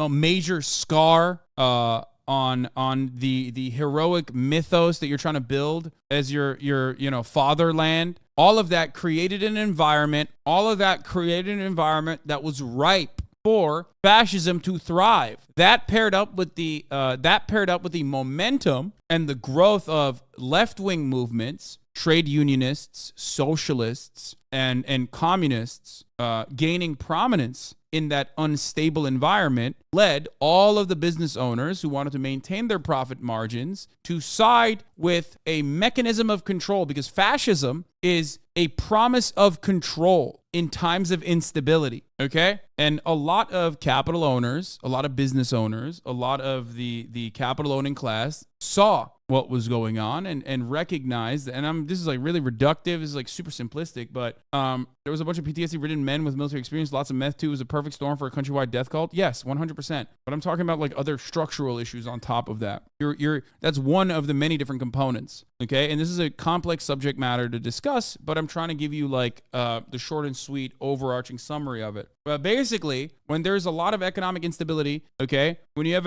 major scar on the heroic mythos that you're trying to build as your fatherland. All of that created an environment. That was ripe for fascism to thrive. That paired up with the momentum and the growth of left-wing movements, trade unionists, socialists, and communists gaining prominence in that unstable environment, led all of the business owners who wanted to maintain their profit margins to side with a mechanism of control, because fascism is a promise of control in times of instability, okay? And a lot of capital owners, a lot of business owners, a lot of the capital owning class saw what was going on and recognized, and this is like really reductive, this is like super simplistic, but there was a bunch of PTSD-ridden men with military experience, lots of meth too. It was a perfect storm for a countrywide death cult. Yes, 100%. But I'm talking about like other structural issues on top of that. That's one of the many different components. Okay, and this is a complex subject matter to discuss, but I'm trying to give you like the short and sweet overarching summary of it. But basically, when there's a lot of economic instability, okay, when you have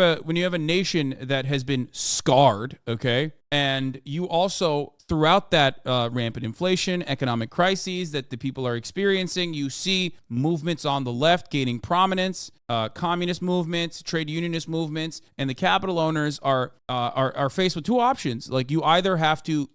a nation that has been scarred, okay, and you also throughout that rampant inflation, economic crises that the people are experiencing, you see movements on the left gaining prominence, communist movements, trade unionist movements, and the capital owners are faced with two options. Like you either have to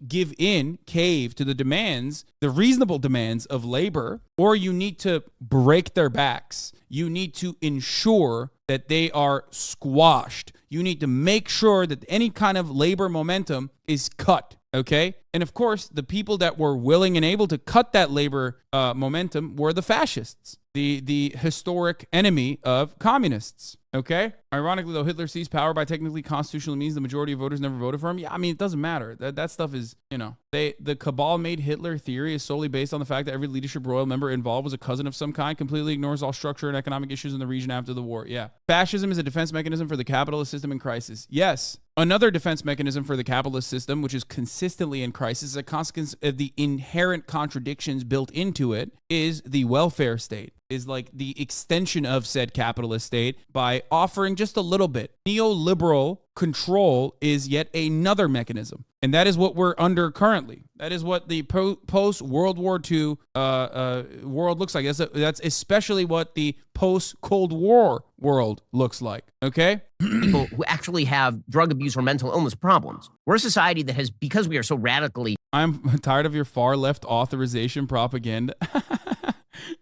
cave to the demands, the reasonable demands of labor, or you need to break their backs. You need to ensure that they are squashed. You need to make sure that any kind of labor momentum is cut. Okay. And of course, the people that were willing and able to cut that labor momentum were the fascists, the historic enemy of communists. Okay. Ironically, though, Hitler seized power by technically constitutional means. The majority of voters never voted for him. Yeah, I mean, it doesn't matter. That stuff is, the cabal made Hitler theory is solely based on the fact that every leadership royal member involved was a cousin of some kind, completely ignores all structure and economic issues in the region after the war. Yeah. Fascism is a defense mechanism for the capitalist system in crisis. Yes. Another defense mechanism for the capitalist system, which is consistently in crisis, a consequence of the inherent contradictions built into it, is the welfare state, is like the extension of said capitalist state by offering just a little bit. Neoliberal control is yet another mechanism. And that is what we're under currently. That is what the post-World War II world looks like. That's especially what the post-Cold War world looks like, okay? People who actually have drug abuse or mental illness problems. We're a society that has, because we are so radically... I'm tired of your far-left authorization propaganda.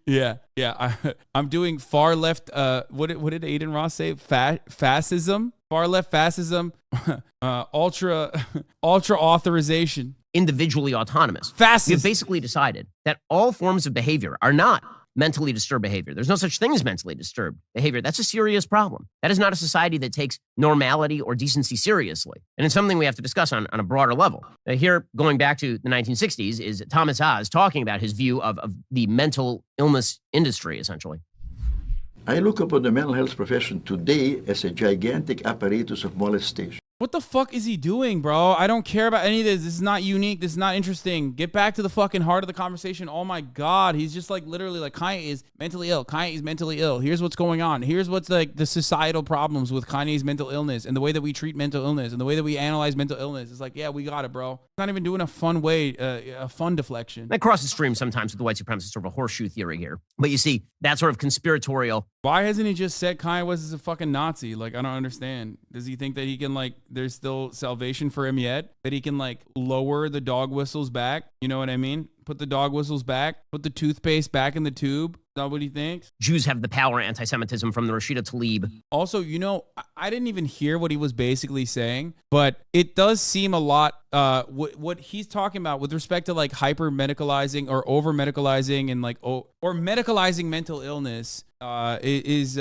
Yeah. I'm doing far-left, what did Aiden Ross say? Fascism? Far-left fascism, ultra authorization. Individually autonomous. Fascist. We've basically decided that all forms of behavior are not mentally disturbed behavior. There's no such thing as mentally disturbed behavior. That's a serious problem. That is not a society that takes normality or decency seriously. And it's something we have to discuss on a broader level. Here, going back to the 1960s, is Thomas Haas talking about his view of the mental illness industry, essentially. I look upon the mental health profession today as a gigantic apparatus of molestation. What the fuck is he doing, bro? I don't care about any of this. This is not unique. This is not interesting. Get back to the fucking heart of the conversation. Oh my God. He's just like literally like Kanye is mentally ill. Kanye is mentally ill. Here's what's going on. Here's what's like the societal problems with Kanye's mental illness and the way that we treat mental illness and the way that we analyze mental illness. It's like, yeah, we got it, bro. It's not even doing a fun way, a fun deflection. That crosses streams sometimes with the white supremacist sort of a horseshoe theory here. But you see, that sort of conspiratorial. Why hasn't he just said Kanye West is a fucking Nazi? Like, I don't understand. Does he think that he can like, there's still salvation for him yet? That he can like lower the dog whistles back? You know what I mean? Put the dog whistles back, put the toothpaste back in the tube. Is that what he thinks? Jews have the power anti-Semitism from the Rashida Tlaib. Also, I didn't even hear what he was basically saying, but it does seem a lot, what he's talking about with respect to like hyper medicalizing or over medicalizing and like, or medicalizing mental illness is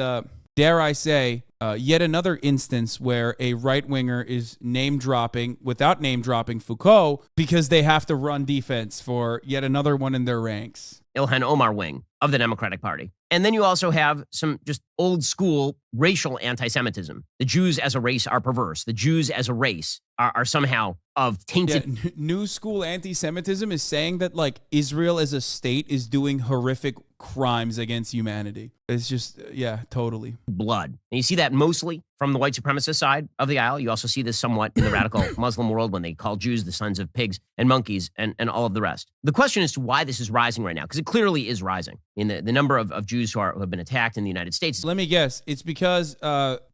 dare I say, yet another instance where a right-winger is name-dropping, without name-dropping Foucault, because they have to run defense for yet another one in their ranks. Ilhan Omar wing of the Democratic Party. And then you also have some just old school racial anti-Semitism. The Jews as a race are perverse. The Jews as a race are somehow of tainted. Yeah, new school anti-Semitism is saying that like Israel as a state is doing horrific crimes against humanity. It's just, yeah, totally. Blood. And you see that mostly from the white supremacist side of the aisle. You also see this somewhat in the radical Muslim world when they call Jews the sons of pigs and monkeys and all of the rest. The question is to why this is rising right now, because it clearly is rising. In the number of Jews who have been attacked in the United States. Let me guess. It's because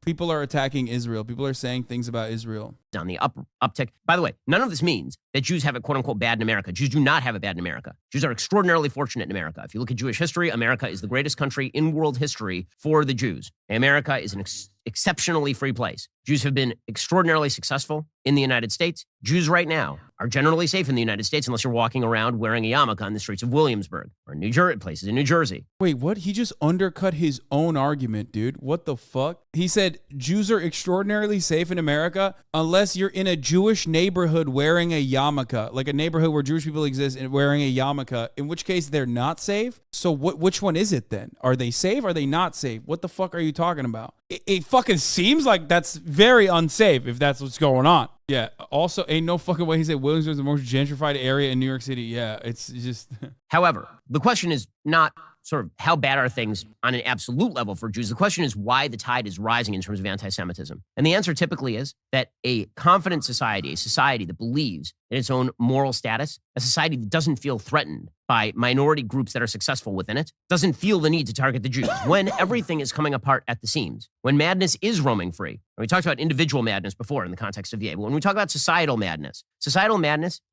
people are attacking Israel. People are saying things about Israel. Down the uptick. By the way, none of this means that Jews have it quote unquote bad in America. Jews do not have it bad in America. Jews are extraordinarily fortunate in America. If you look at Jewish history, America is the greatest country in world history for the Jews. America is an exceptionally free place. Jews have been extraordinarily successful in the United States. Jews right now are generally safe in the United States unless you're walking around wearing a yarmulke on the streets of Williamsburg or places in New Jersey. Wait, what? He just undercut his own argument, dude. What the fuck? He said Jews are extraordinarily safe in America unless you're in a Jewish neighborhood wearing a yarmulke, like a neighborhood where Jewish people exist and wearing a yarmulke, in which case they're not safe. So which one is it then? Are they safe? Are they not safe? What the fuck are you talking about? It fucking seems like that's very unsafe if that's what's going on. Yeah. Also, ain't no fucking way he said Williamsburg is the most gentrified area in New York City. Yeah, it's just. However, the question is not sort of how bad are things on an absolute level for Jews. The question is why the tide is rising in terms of anti-Semitism. And the answer typically is that a confident society, a society that believes in its own moral status, a society that doesn't feel threatened by minority groups that are successful within it, doesn't feel the need to target the Jews. When everything is coming apart at the seams, when madness is roaming free, and we talked about individual madness before in the context of VA, but when we talk about societal madness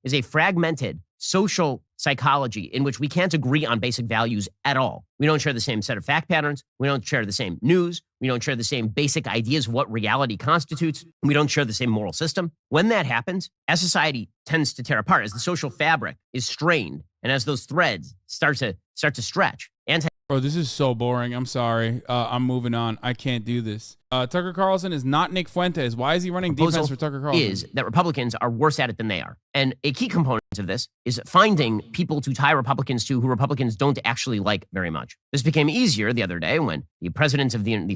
is a fragmented social psychology in which we can't agree on basic values at all. We don't share the same set of fact patterns. We don't share the same news. We don't share the same basic ideas of what reality constitutes. We don't share the same moral system. When that happens, as society tends to tear apart, as the social fabric is strained, and as those threads start to stretch, Bro, this is so boring. I'm sorry. I'm moving on. I can't do this. Tucker Carlson is not Nick Fuentes. Why is he running defense for Tucker Carlson? Is that Republicans are worse at it than they are. And a key component of this is finding people to tie Republicans to who Republicans don't actually like very much. This became easier the other day when the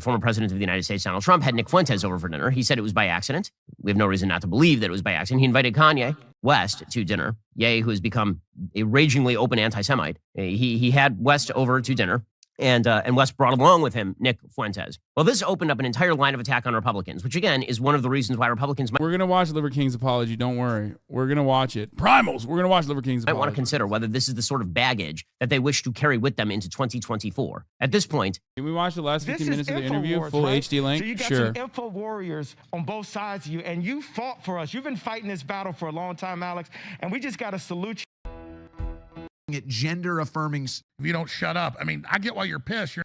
former president of the United States, Donald Trump, had Nick Fuentes over for dinner. He said it was by accident. We have no reason not to believe that it was by accident. He invited Kanye West to dinner. Ye, who has become a ragingly open anti-Semite. He had West over to dinner. And West brought along with him Nick Fuentes. Well, this opened up an entire line of attack on Republicans, which again is one of the reasons why Republicans We're going to watch Liver King's apology. Don't worry. We're going to watch it. Primals. We're going to watch Liver King's apology. might want to consider whether this is the sort of baggage that they wish to carry with them into 2024. At this point, can we watch the last 15 minutes of the interview? Wars, Full right? HD link? So you got sure. some info warriors on both sides of you, and you fought for us. You've been fighting this battle for a long time, Alex, and we just got to salute you. At gender affirming. If you don't shut up, I mean, I get why you're pissed. You're